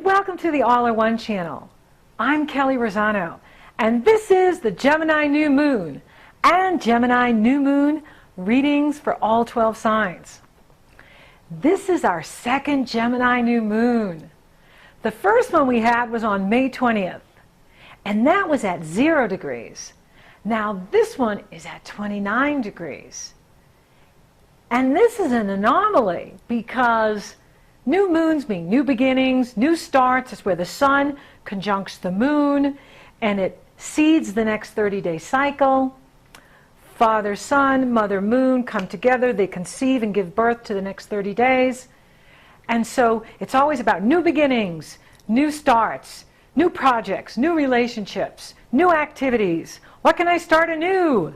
welcome to the All-in-One channel. I'm Kelley Rosano, and this is the Gemini New Moon and Gemini New Moon readings for all 12 signs. This is our second Gemini New Moon. The first one we had was on May 20th, and that was at 0 degrees. Now this one is at 29 degrees. And this is an anomaly because new moons mean new beginnings, new starts. It's where the sun conjuncts the moon and it seeds the next 30-day cycle. Father sun, mother moon come together. They conceive and give birth to the next 30 days. And so it's always about new beginnings, new starts, new projects, new relationships, new activities. What can I start anew?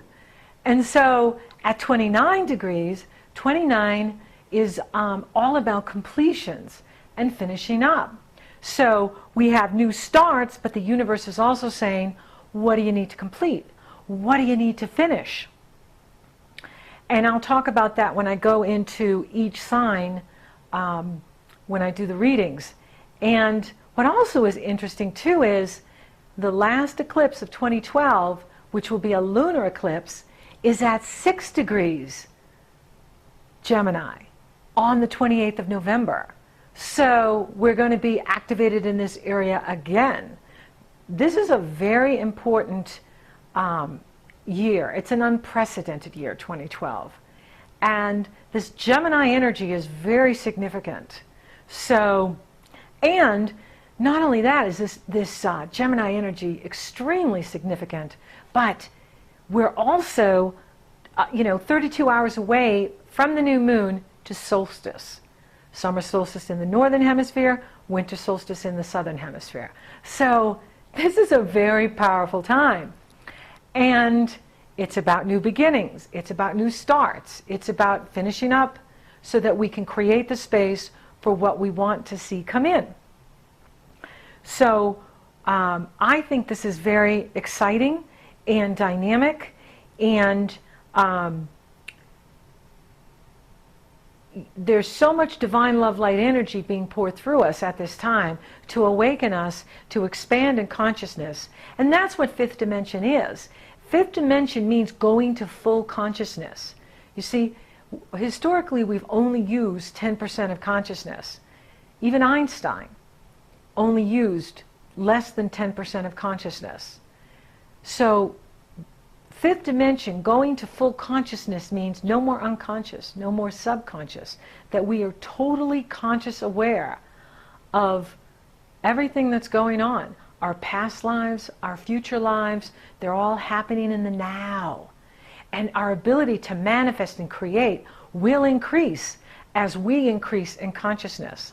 And so at 29 degrees, 29 is all about completions and finishing up. So we have new starts, but the universe is also saying, what do you need to complete? What do you need to finish? And I'll talk about that when I go into each sign when I do the readings. And what also is interesting too is the last eclipse of 2012, which will be a lunar eclipse, is at 6 degrees Gemini on the 28th of November. So we're going to be activated in this area again. This is a very important year. It's an unprecedented year, 2012. And this Gemini energy is very significant. So, and not only that is this Gemini energy extremely significant, but we're also 32 hours away from the new moon to solstice. Summer solstice in the northern hemisphere, winter solstice in the southern hemisphere. So this is a very powerful time. And it's about new beginnings. It's about new starts. It's about finishing up so that we can create the space for what we want to see come in. So I think this is very exciting and dynamic, and there's so much divine love light energy being poured through us at this time to awaken us, to expand in consciousness. And that's what fifth dimension is. Fifth dimension means going to full consciousness. You see, historically we've only used 10% of consciousness. Even Einstein only used less than 10% of consciousness. So fifth dimension, going to full consciousness, means no more unconscious, no more subconscious, that we are totally conscious aware of everything that's going on. Our past lives, our future lives, they're all happening in the now. And our ability to manifest and create will increase as we increase in consciousness.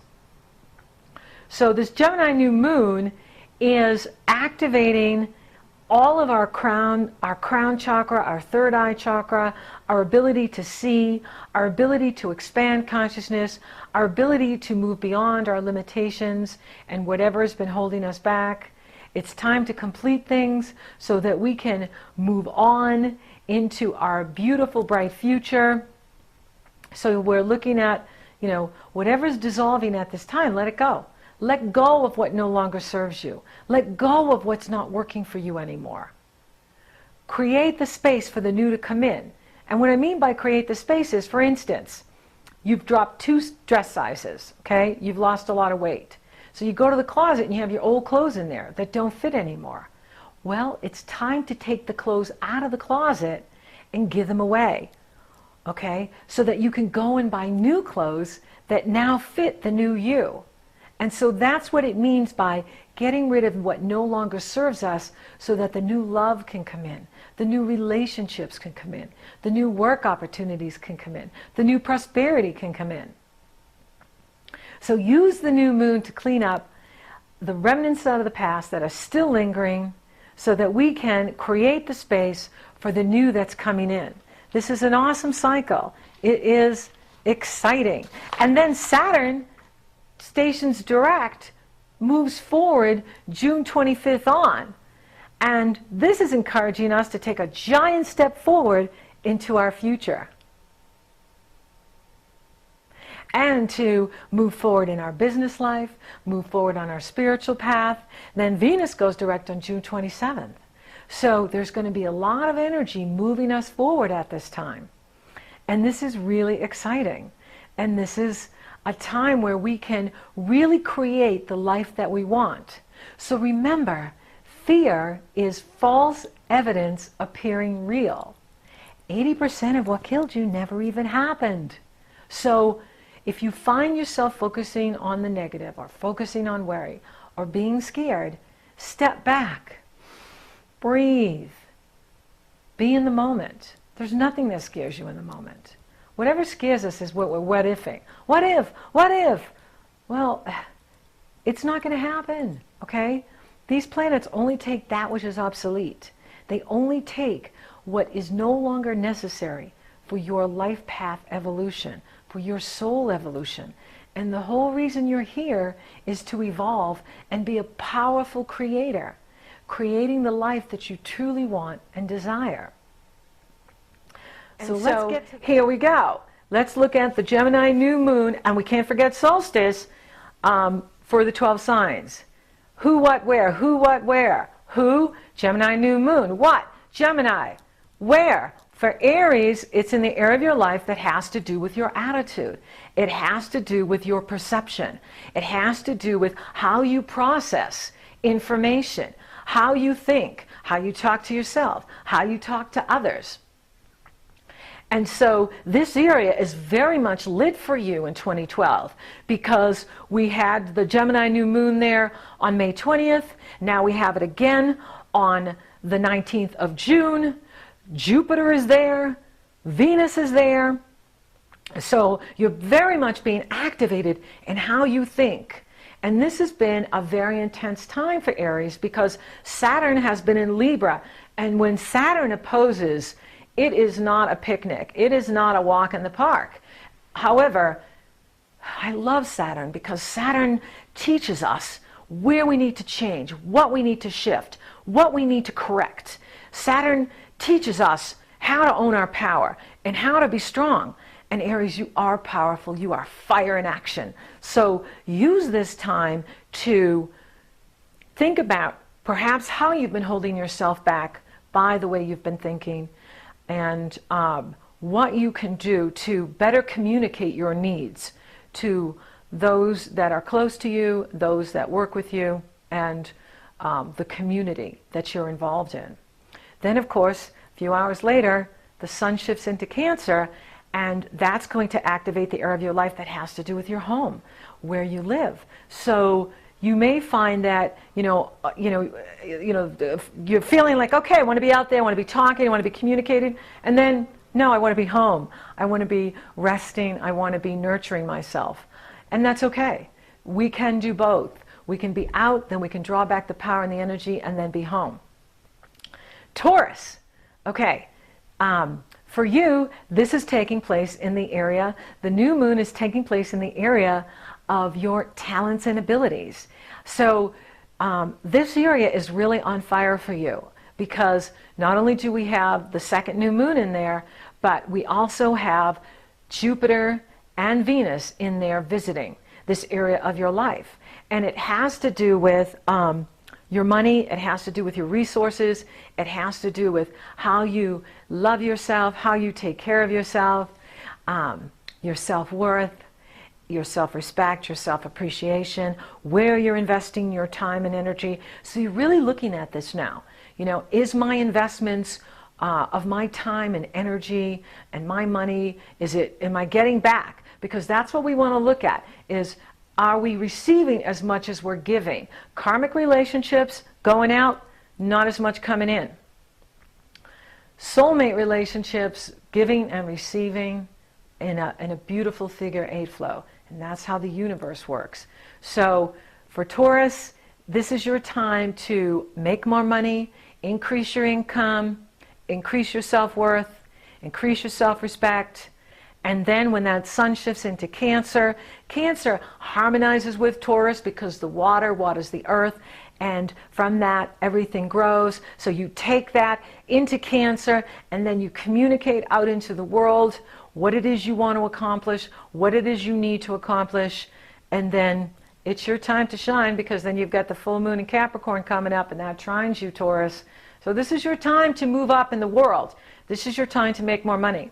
So this Gemini new moon is activating all of our crown chakra, our third eye chakra, our ability to see, our ability to expand consciousness, our ability to move beyond our limitations and whatever has been holding us back. It's time to complete things so that we can move on into our beautiful, bright future. So we're looking at, whatever's dissolving at this time, let it go. Let go of what no longer serves you. Let go of what's not working for you anymore. Create the space for the new to come in. And what I mean by create the space is, for instance, you've dropped 2 dress sizes, okay? You've lost a lot of weight. So you go to the closet and you have your old clothes in there that don't fit anymore. Well, it's time to take the clothes out of the closet and give them away, okay? So that you can go and buy new clothes that now fit the new you. And so that's what it means by getting rid of what no longer serves us so that the new love can come in, the new relationships can come in, the new work opportunities can come in, the new prosperity can come in. So use the new moon to clean up the remnants out of the past that are still lingering so that we can create the space for the new that's coming in. This is an awesome cycle. It is exciting. And then Saturn stations direct moves forward June 25th on. And this is encouraging us to take a giant step forward into our future. and to move forward in our business life, move forward on our spiritual path. Then Venus goes direct on June 27th. So there's going to be a lot of energy moving us forward at this time. And this is really exciting. And this is a time where we can really create the life that we want. So remember, fear is false evidence appearing real. 80% of what killed you never even happened. So if you find yourself focusing on the negative or focusing on worry or being scared, step back, breathe, be in the moment. There's nothing that scares you in the moment. Whatever scares us is what we're what-ifing. What if? What if? Well, it's not going to happen, okay? These planets only take that which is obsolete. They only take what is no longer necessary for your life path evolution, for your soul evolution. And the whole reason you're here is to evolve and be a powerful creator, creating the life that you truly want and desire. So let's get to here we go. Let's look at the Gemini new moon, and we can't forget solstice for the 12 signs. Who, what, where? Who, what, where? Who? Gemini new moon. What? Gemini. Where? For Aries, it's in the area of your life that has to do with your attitude. It has to do with your perception. It has to do with how you process information, how you think, how you talk to yourself, how you talk to others. And so this area is very much lit for you in 2012 because we had the Gemini new moon there on May 20th. Now we have it again on the 19th of June. Jupiter is there. Venus is there. So you're very much being activated in how you think. And this has been a very intense time for Aries because Saturn has been in Libra. And when Saturn opposes, it is not a picnic. It is not a walk in the park. However, I love Saturn because Saturn teaches us where we need to change, what we need to shift, what we need to correct. Saturn teaches us how to own our power and how to be strong. And Aries, you are powerful. You are fire in action. So use this time to think about perhaps how you've been holding yourself back by the way you've been thinking, and what you can do to better communicate your needs to those that are close to you, those that work with you, and the community that you're involved in. Then, of course, a few hours later, the sun shifts into Cancer, and that's going to activate the area of your life that has to do with your home, where you live. So you may find that, you're feeling like, okay, I want to be out there, I want to be talking, I want to be communicating, and then, no, I want to be home. I want to be resting, I want to be nurturing myself. And that's okay. We can do both. We can be out, then we can draw back the power and the energy, and then be home. Taurus, okay. For you, this is taking place in the area, the new moon is taking place in the area of your talents and abilities. So this area is really on fire for you because not only do we have the second new moon in there, but we also have Jupiter and Venus in there visiting this area of your life. And it has to do with your money, it has to do with your resources, it has to do with how you love yourself, how you take care of yourself, your self-worth, your self-respect, your self-appreciation, where you're investing your time and energy. So you're really looking at this now. Is my investments of my time and energy and my money, am I getting back? Because that's what we want to look at, is are we receiving as much as we're giving? Karmic relationships, going out, not as much coming in. Soulmate relationships, giving and receiving in a beautiful figure 8 flow. And that's how the universe works. So for Taurus, this is your time to make more money, increase your income, increase your self-worth, increase your self-respect. And then when that sun shifts into Cancer, Cancer harmonizes with Taurus because the water waters the earth, and from that everything grows. So you take that into Cancer and then you communicate out into the world what it is you want to accomplish, what it is you need to accomplish, and then it's your time to shine, because then you've got the full moon in Capricorn coming up, and that trines you, Taurus. So this is your time to move up in the world. This is your time to make more money.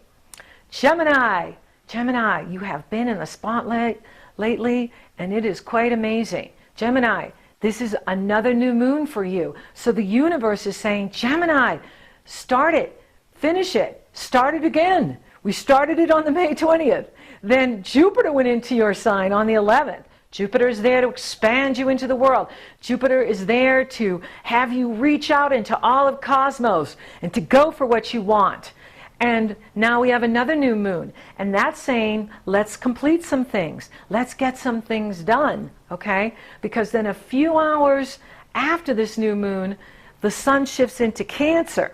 Gemini, Gemini, you have been in the spotlight lately, and it is quite amazing. Gemini, this is another new moon for you. So the universe is saying, Gemini, start it, finish it, start it again. We started it on the May 20th. Then Jupiter went into your sign on the 11th. Jupiter is there to expand you into the world. Jupiter is there to have you reach out into all of cosmos and to go for what you want. And now we have another new moon, and that's saying, let's complete some things. Let's get some things done, okay? Because then a few hours after this new moon, the sun shifts into Cancer.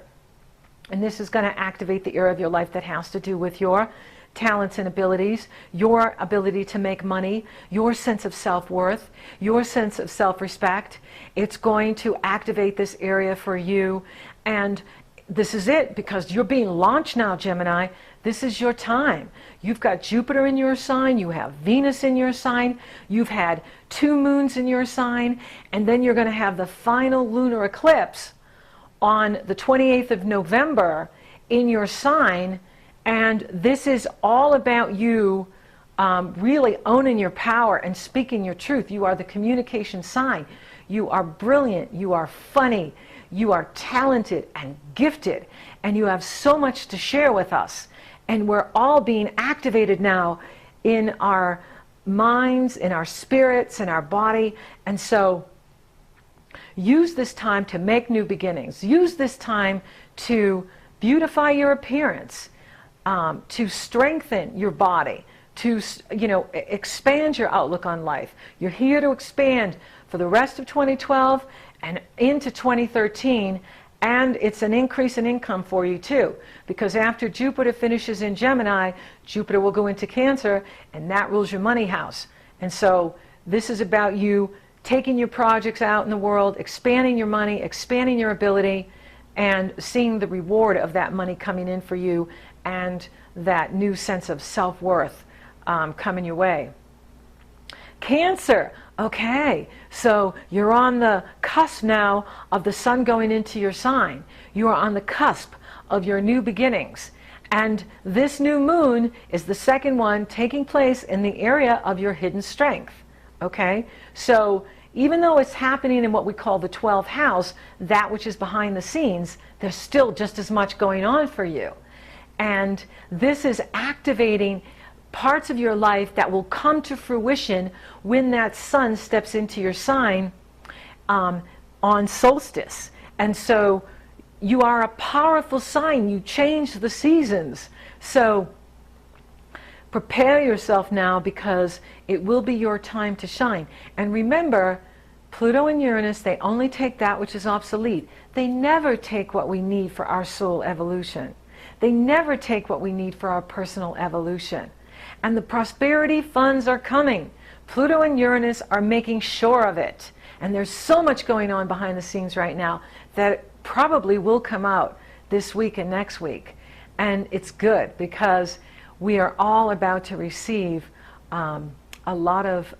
And this is going to activate the area of your life that has to do with your talents and abilities, your ability to make money, your sense of self-worth, your sense of self-respect. It's going to activate this area for you. And this is it, because you're being launched now, Gemini. This is your time. You've got Jupiter in your sign, you have Venus in your sign, you've had 2 moons in your sign, and then you're going to have the final lunar eclipse on the 28th of November in your sign. And this is all about you really owning your power and speaking your truth. You are the communication sign. You are brilliant. You are funny. You are talented and gifted. And you have so much to share with us. And we're all being activated now in our minds, in our spirits, in our body. And so use this time to make new beginnings. Use this time to beautify your appearance. To strengthen your body, to expand your outlook on life. You're here to expand for the rest of 2012 and into 2013, and it's an increase in income for you too, because after Jupiter finishes in Gemini, Jupiter will go into Cancer, and that rules your money house. And so this is about you taking your projects out in the world, expanding your money, expanding your ability, and seeing the reward of that money coming in for you, and that new sense of self-worth coming your way. Cancer, okay, so you're on the cusp now of the sun going into your sign. You are on the cusp of your new beginnings. And this new moon is the second one taking place in the area of your hidden strength, okay? So even though it's happening in what we call the 12th house, that which is behind the scenes, there's still just as much going on for you. And this is activating parts of your life that will come to fruition when that sun steps into your sign on solstice. And so you are a powerful sign. You change the seasons. So prepare yourself now, because it will be your time to shine. And remember, Pluto and Uranus, they only take that which is obsolete. They never take what we need for our soul evolution. They never take what we need for our personal evolution. And the prosperity funds are coming. Pluto and Uranus are making sure of it. And there's so much going on behind the scenes right now that probably will come out this week and next week. And it's good, because we are all about to receive a lot of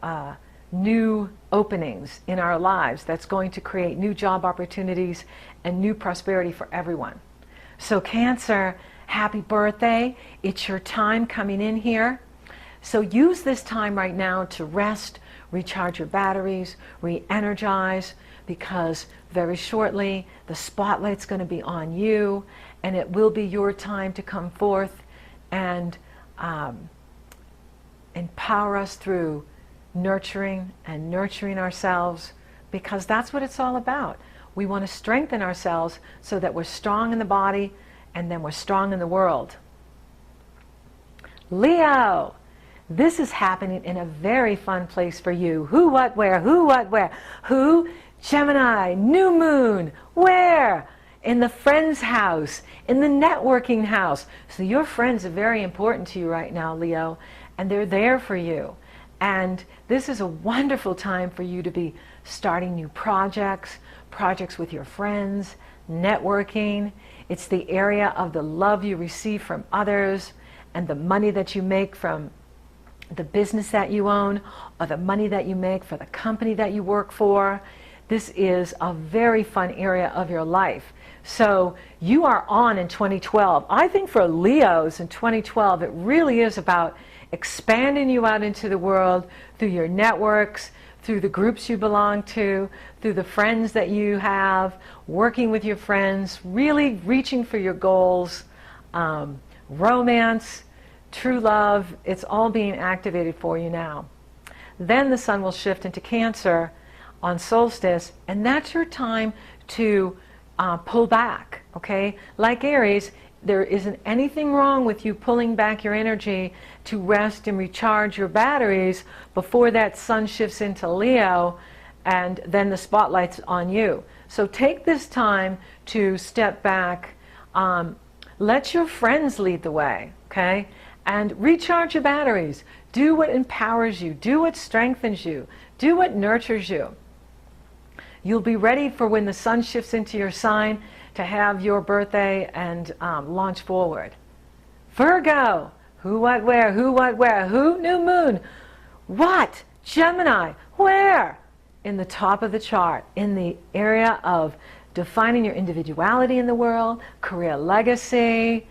new openings in our lives that's going to create new job opportunities and new prosperity for everyone. So Cancer, happy birthday. It's your time coming in here. So use this time right now to rest, recharge your batteries, re-energize, because very shortly the spotlight's going to be on you, and it will be your time to come forth and empower us through nurturing ourselves, because that's what it's all about. We want to strengthen ourselves so that we're strong in the body, and then we're strong in the world. Leo, this is happening in a very fun place for you. Who, what, where? Who, what, where? Who? Gemini, new moon. Where? In the friend's house, in the networking house. So your friends are very important to you right now, Leo, and they're there for you. And this is a wonderful time for you to be starting new projects with your friends, networking. It's the area of the love you receive from others, and the money that you make from the business that you own, or the money that you make for the company that you work for. This is a very fun area of your life. So you are on in 2012. I think for Leos in 2012, it really is about expanding you out into the world through your networks, through the groups you belong to, through the friends that you have, working with your friends, really reaching for your goals, romance, true love. It's all being activated for you now. Then the sun will shift into Cancer on solstice, and that's your time to pull back, okay? Like Aries, there isn't anything wrong with you pulling back your energy to rest and recharge your batteries before that sun shifts into Leo, and then the spotlight's on you. So take this time to step back, let your friends lead the way, okay? And recharge your batteries. Do what empowers you. Do what strengthens you. Do what nurtures you. You'll be ready for when the sun shifts into your sign to have your birthday and launch forward. Virgo, who, what, where, who, what, where, who, new moon, what, Gemini, where? In the top of the chart, in the area of defining your individuality in the world, career legacy,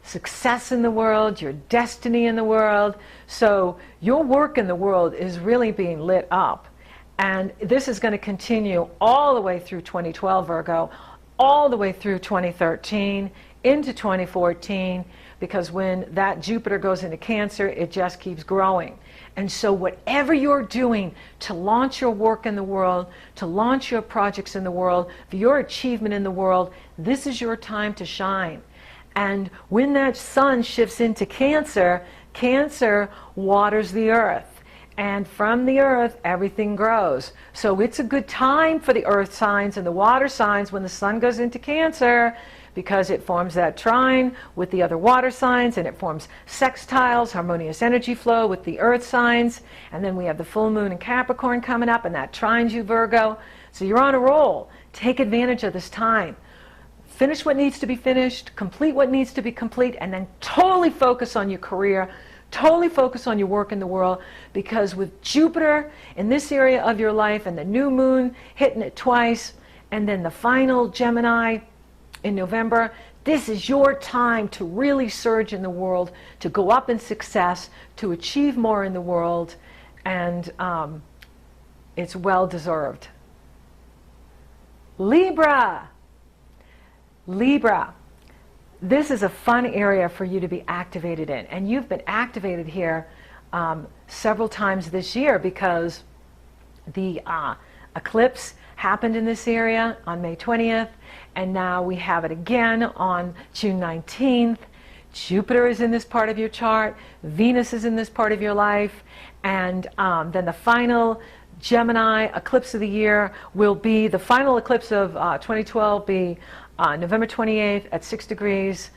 success in the world, your destiny in the world. So your work in the world is really being lit up. And this is going to continue all the way through 2012, Virgo, all the way through 2013, into 2014, because when that Jupiter goes into Cancer, it just keeps growing. And so whatever you're doing to launch your work in the world, to launch your projects in the world, for your achievement in the world, this is your time to shine. And when that sun shifts into Cancer, Cancer waters the earth. And from the earth, everything grows. So it's a good time for the earth signs and the water signs when the sun goes into Cancer, because it forms that trine with the other water signs, and it forms sextiles, harmonious energy flow with the earth signs. And then we have the full moon in Capricorn coming up, and that trines you, Virgo. So you're on a roll. Take advantage of this time. Finish what needs to be finished, complete what needs to be complete, and then totally focus on your career, totally focus on your work in the world, because with Jupiter in this area of your life and the new moon hitting it twice, and then the final Gemini in November, this is your time to really surge in the world, to go up in success, to achieve more in the world, and it's well deserved. Libra. Libra, this is a fun area for you to be activated in, and you've been activated here several times this year, because the eclipse happened in this area on May 20th, and now we have it again on June 19th. Jupiter is in this part of your chart, Venus is in this part of your life, and then the final Gemini eclipse of the year will be, the final eclipse of 2012 be November 28th at 6 degrees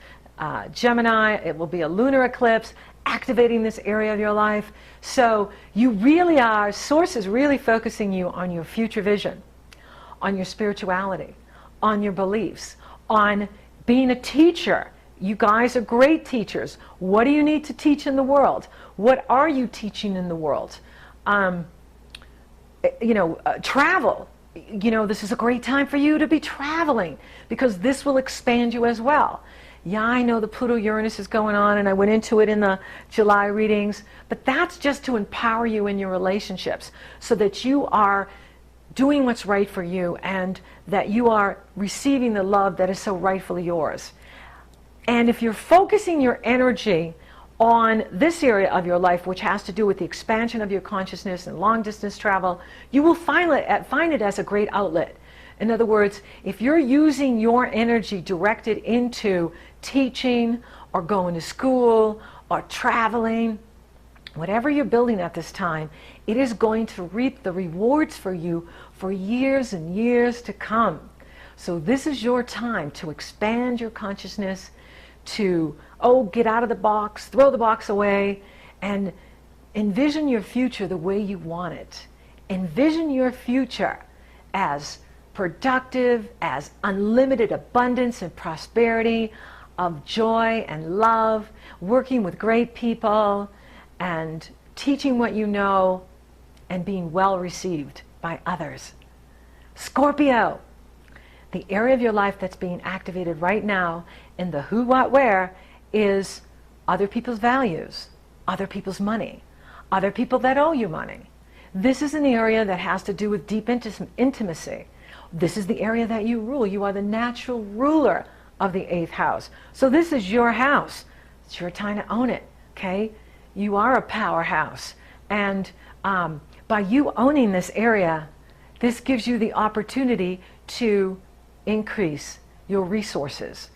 Gemini. It will be a lunar eclipse activating this area of your life. So you really are, Source is really focusing you on your future vision, on your spirituality, on your beliefs, on being a teacher. You guys are great teachers. What do you need to teach in the world? What are you teaching in the world? Travel. This is a great time for you to be traveling, because this will expand you as well. Yeah, I know the Pluto-Uranus is going on, and I went into it in the July readings, but that's just to empower you in your relationships, so that you are doing what's right for you, and that you are receiving the love that is so rightfully yours. And if you're focusing your energy on this area of your life, which has to do with the expansion of your consciousness and long distance travel, you will find it as a great outlet. In other words, if you're using your energy directed into teaching or going to school or traveling, whatever you're building at this time, it is going to reap the rewards for you for years and years to come. So this is your time to expand your consciousness, to get out of the box, throw the box away, and envision your future the way you want it. Envision your future as productive, as unlimited abundance and prosperity, of joy and love, working with great people, and teaching what you know, and being well received by others. Scorpio, the area of your life that's being activated right now in the who, what, where is other people's values, other people's money, other people that owe you money. This is an area that has to do with deep intimacy. This is the area that you rule. You are the natural ruler of the 8th house. So this is your house. It's your time to own it, okay? You are a powerhouse. And by you owning this area, this gives you the opportunity to increase your resources.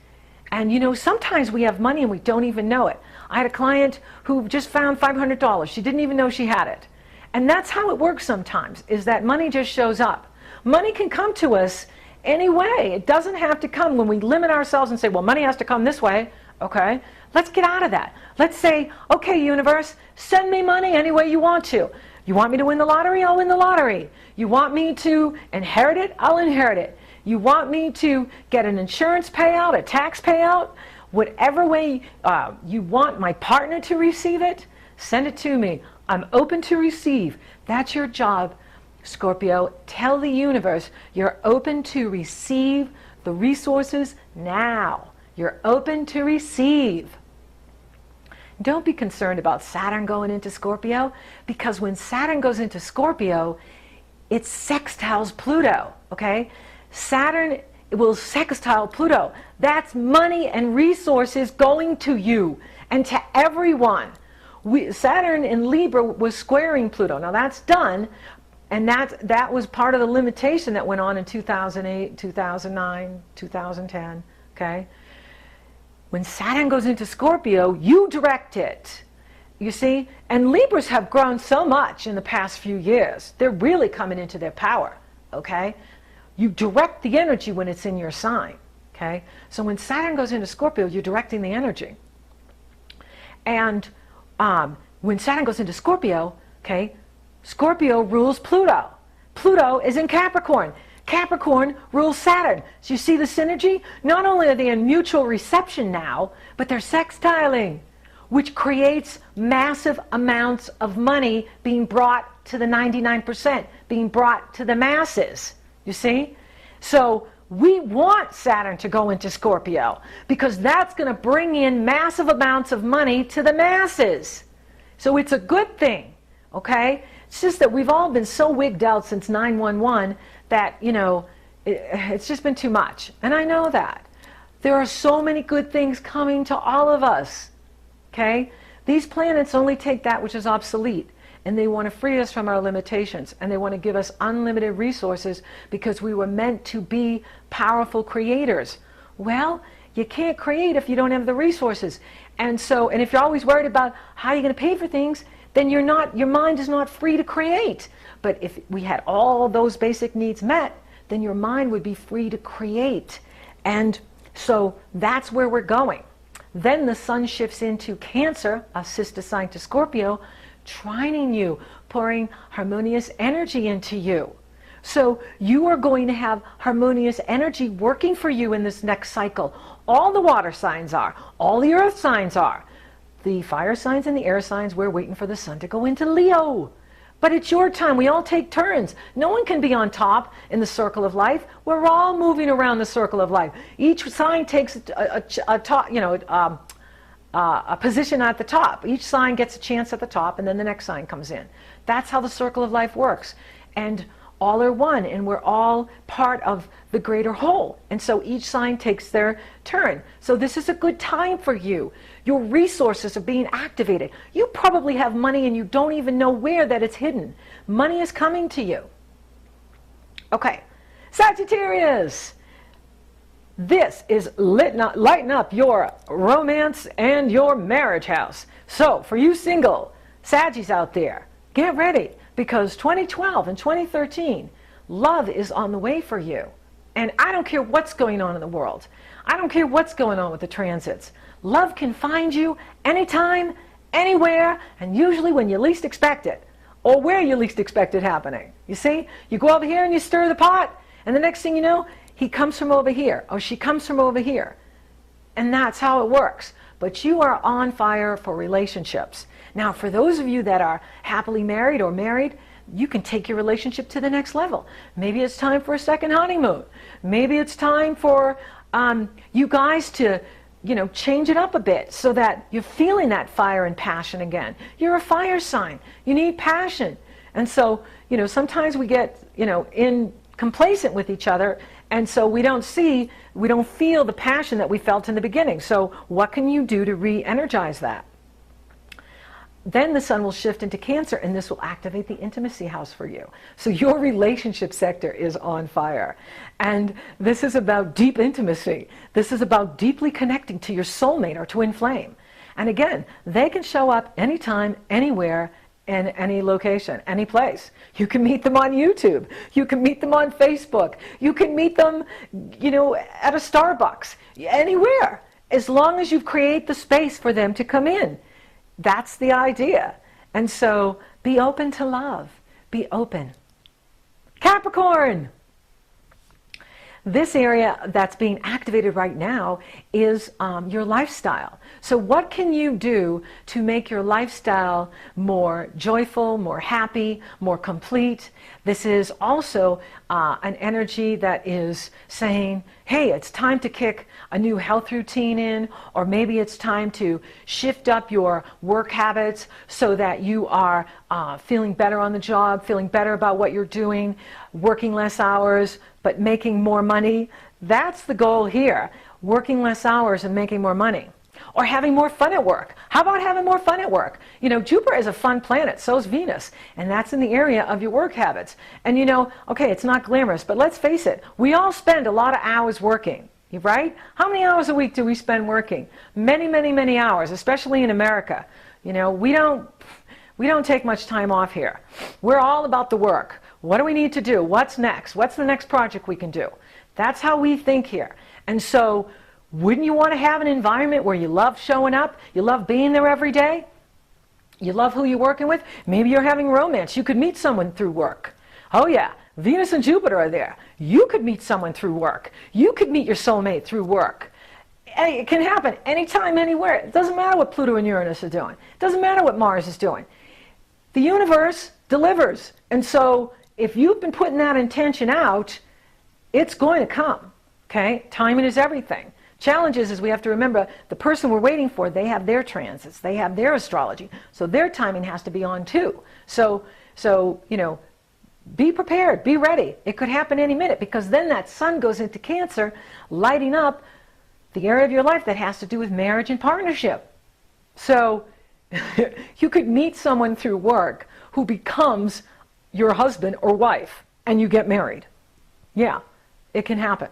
And you know, sometimes we have money and we don't even know it. I had a client who just found $500. She didn't even know she had it. And that's how it works sometimes, is that money just shows up. Money can come to us any way. It doesn't have to come when we limit ourselves and say, well, money has to come this way. Okay, let's get out of that. Let's say, okay, universe, send me money any way you want to. You want me to win the lottery? I'll win the lottery. You want me to inherit it? I'll inherit it. You want me to get an insurance payout, a tax payout? Whatever way you want my partner to receive it, send it to me. I'm open to receive. That's your job, Scorpio. Tell the universe you're open to receive the resources now. You're open to receive. Don't be concerned about Saturn going into Scorpio, because when Saturn goes into Scorpio, it sextiles Pluto, okay? Saturn will sextile Pluto. That's money and resources going to you and to everyone. Saturn in Libra was squaring Pluto. Now that's done, and that was part of the limitation that went on in 2008, 2009, 2010, okay? When Saturn goes into Scorpio, you direct it. You see? And Libras have grown so much in the past few years. They're really coming into their power, okay? You direct the energy when it's in your sign, okay? So when Saturn goes into Scorpio, you're directing the energy. And when Saturn goes into Scorpio, okay, Scorpio rules Pluto. Pluto is in Capricorn. Capricorn rules Saturn. So you see the synergy? Not only are they in mutual reception now, but they're sextiling, which creates massive amounts of money being brought to the 99%, being brought to the masses. You see? So we want Saturn to go into Scorpio because that's going to bring in massive amounts of money to the masses. So it's a good thing, okay? It's just that we've all been so wigged out since 9/11 that, you know, it's just been too much. And I know that. There are so many good things coming to all of us, okay? These planets only take that which is obsolete, and they want to free us from our limitations, and they want to give us unlimited resources because we were meant to be powerful creators. Well, you can't create if you don't have the resources. And if you're always worried about how you're going to pay for things, then your mind is not free to create. But if we had all those basic needs met, then your mind would be free to create. And so that's where we're going. Then the sun shifts into Cancer, a sister sign to Scorpio, trining you, pouring harmonious energy into you. So you are going to have harmonious energy working for you in this next cycle. All the water signs are, all the earth signs are. The fire signs and the air signs, we're waiting for the sun to go into Leo. But it's your time. We all take turns. No one can be on top in the circle of life. We're all moving around the circle of life. Each sign takes a position at the top. Each sign gets a chance at the top, and then the next sign comes in. That's how the circle of life works. And all are one, and we're all part of the greater whole. And so each sign takes their turn. So this is a good time for you. Your resources are being activated. You probably have money and you don't even know where that it's hidden. Money is coming to you. Okay, Sagittarius. This is lighten up your romance and your marriage house. So for you single Saggies out there, get ready, because 2012 and 2013, love is on the way for you. And I don't care what's going on in the world. I don't care what's going on with the transits. Love can find you anytime, anywhere, and usually when you least expect it, or where you least expect it happening. You see? You go over here and you stir the pot, and the next thing you know, he comes from over here, or she comes from over here. And that's how it works. But you are on fire for relationships. Now, for those of you that are happily married or married, you can take your relationship to the next level. Maybe it's time for a second honeymoon. Maybe it's time for you guys to, change it up a bit so that you're feeling that fire and passion again. You're a fire sign. You need passion. And so, sometimes we get, complacent with each other, and so we don't feel the passion that we felt in the beginning. So what can you do to re-energize that? Then the sun will shift into Cancer, and this will activate the intimacy house for you. So your relationship sector is on fire. And this is about deep intimacy. This is about deeply connecting to your soulmate or twin flame. And again, they can show up anytime, anywhere, in any location, any place. You can meet them on YouTube. You can meet them on Facebook. You can meet them, at a Starbucks, anywhere, as long as you create the space for them to come in. That's the idea. And so be open to love. Be open. Capricorn! This area that's being activated right now is your lifestyle. So what can you do to make your lifestyle more joyful, more happy, more complete? This is also an energy that is saying, hey, it's time to kick a new health routine in, or maybe it's time to shift up your work habits so that you are feeling better on the job, feeling better about what you're doing, working less hours, but making more money. That's the goal here, working less hours and making more money. Or having more fun at work. How about having more fun at work? Jupiter is a fun planet, so is Venus, and that's in the area of your work habits. And okay, it's not glamorous, but let's face it, we all spend a lot of hours working, right? How many hours a week do we spend working? Many, many, many hours, especially in America. We don't take much time off here. We're all about the work. What do we need to do? What's next? What's the next project we can do? That's how we think here. And so, wouldn't you want to have an environment where you love showing up? You love being there every day? You love who you're working with? Maybe you're having romance. You could meet someone through work. Oh yeah, Venus and Jupiter are there. You could meet someone through work. You could meet your soulmate through work. It can happen anytime, anywhere. It doesn't matter what Pluto and Uranus are doing. It doesn't matter what Mars is doing. The universe delivers. And so if you've been putting that intention out, it's going to come. Okay? Timing is everything. Challenge is we have to remember the person we're waiting for, they have their transits, they have their astrology, so their timing has to be on too. So be prepared, be ready. It could happen any minute, because then that sun goes into Cancer, lighting up the area of your life that has to do with marriage and partnership. So you could meet someone through work who becomes your husband or wife, and you get married. Yeah, it can happen.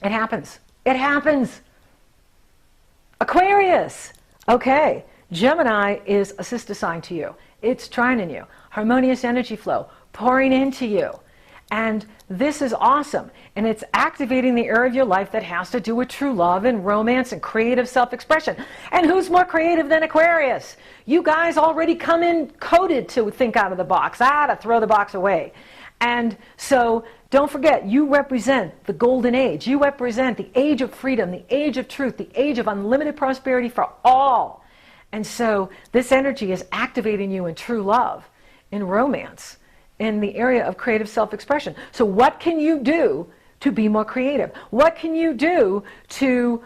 It happens. It happens. Aquarius. Okay. Gemini is a sister sign to you. It's trining you. Harmonious energy flow pouring into you. And this is awesome. And it's activating the area of your life that has to do with true love and romance and creative self-expression. And who's more creative than Aquarius? You guys already come in coded to think out of the box, to throw the box away. And so don't forget, you represent the golden age. You represent the age of freedom, the age of truth, the age of unlimited prosperity for all. And so this energy is activating you in true love, in romance, in the area of creative self-expression. So what can you do to be more creative? What can you do to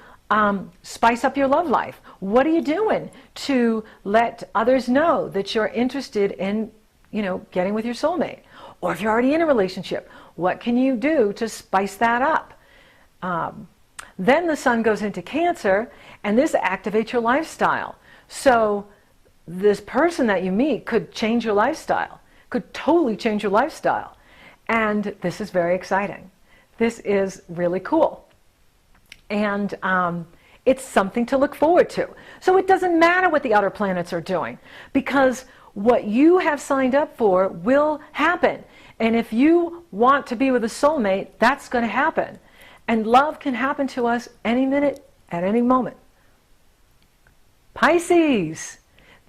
spice up your love life? What are you doing to let others know that you're interested in, getting with your soulmate? Or if you're already in a relationship, what can you do to spice that up? Then the sun goes into Cancer, and this activates your lifestyle. So this person that you meet could change your lifestyle, could totally change your lifestyle. And this is very exciting. This is really cool. And it's something to look forward to. So it doesn't matter what the outer planets are doing, because what you have signed up for will happen. And if you want to be with a soulmate, that's going to happen. And love can happen to us any minute, at any moment. Pisces.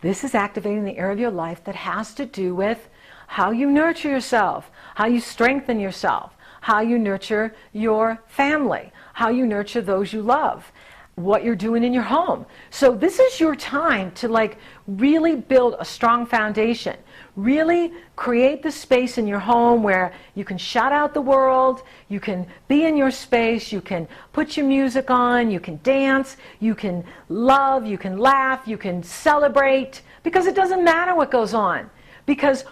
This is activating the area of your life that has to do with how you nurture yourself, how you strengthen yourself, how you nurture your family, how you nurture those you love. what you're doing in your home. So this is your time to like really build a strong foundation. Really create the space in your home where you can shut out the world, you can be in your space, you can put your music on, you can dance, you can love, you can laugh, you can celebrate, because it doesn't matter what goes on. Because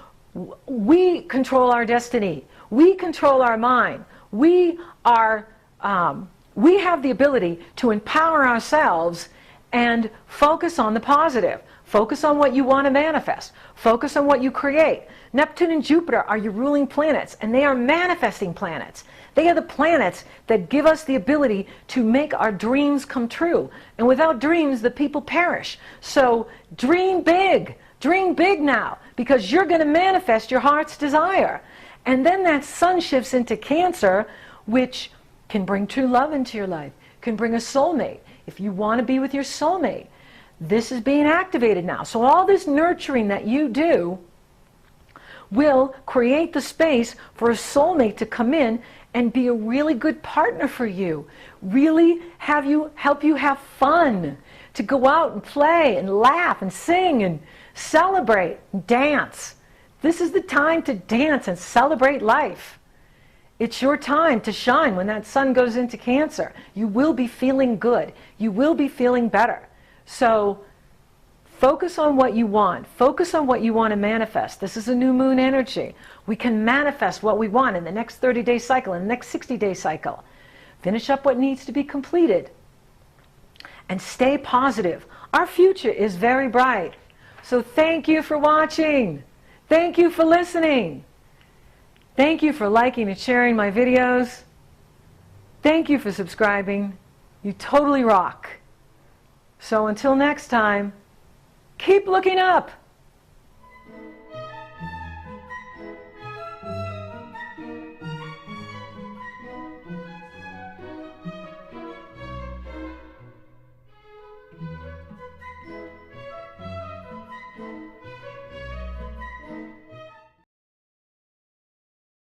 we control our destiny. We control our mind. We have the ability to empower ourselves and focus on the positive. Focus on what you want to manifest. Focus on what you create. Neptune and Jupiter are your ruling planets, and they are manifesting planets. They are the planets that give us the ability to make our dreams come true. And without dreams, the people perish. So dream big. Dream big now, because you're going to manifest your heart's desire. And then that sun shifts into Cancer, which can bring true love into your life, can bring a soulmate. If you want to be with your soulmate, this is being activated now. So all this nurturing that you do will create the space for a soulmate to come in and be a really good partner for you. Really help you have fun, to go out and play and laugh and sing and celebrate and dance. This is the time to dance and celebrate life. It's your time to shine when that sun goes into Cancer. You will be feeling good. You will be feeling better. So focus on what you want. Focus on what you want to manifest. This is a new moon energy. We can manifest what we want in the next 30-day cycle, in the next 60-day cycle. Finish up what needs to be completed. And stay positive. Our future is very bright. So thank you for watching. Thank you for listening. Thank you for liking and sharing my videos. Thank you for subscribing. You totally rock. So until next time, keep looking up.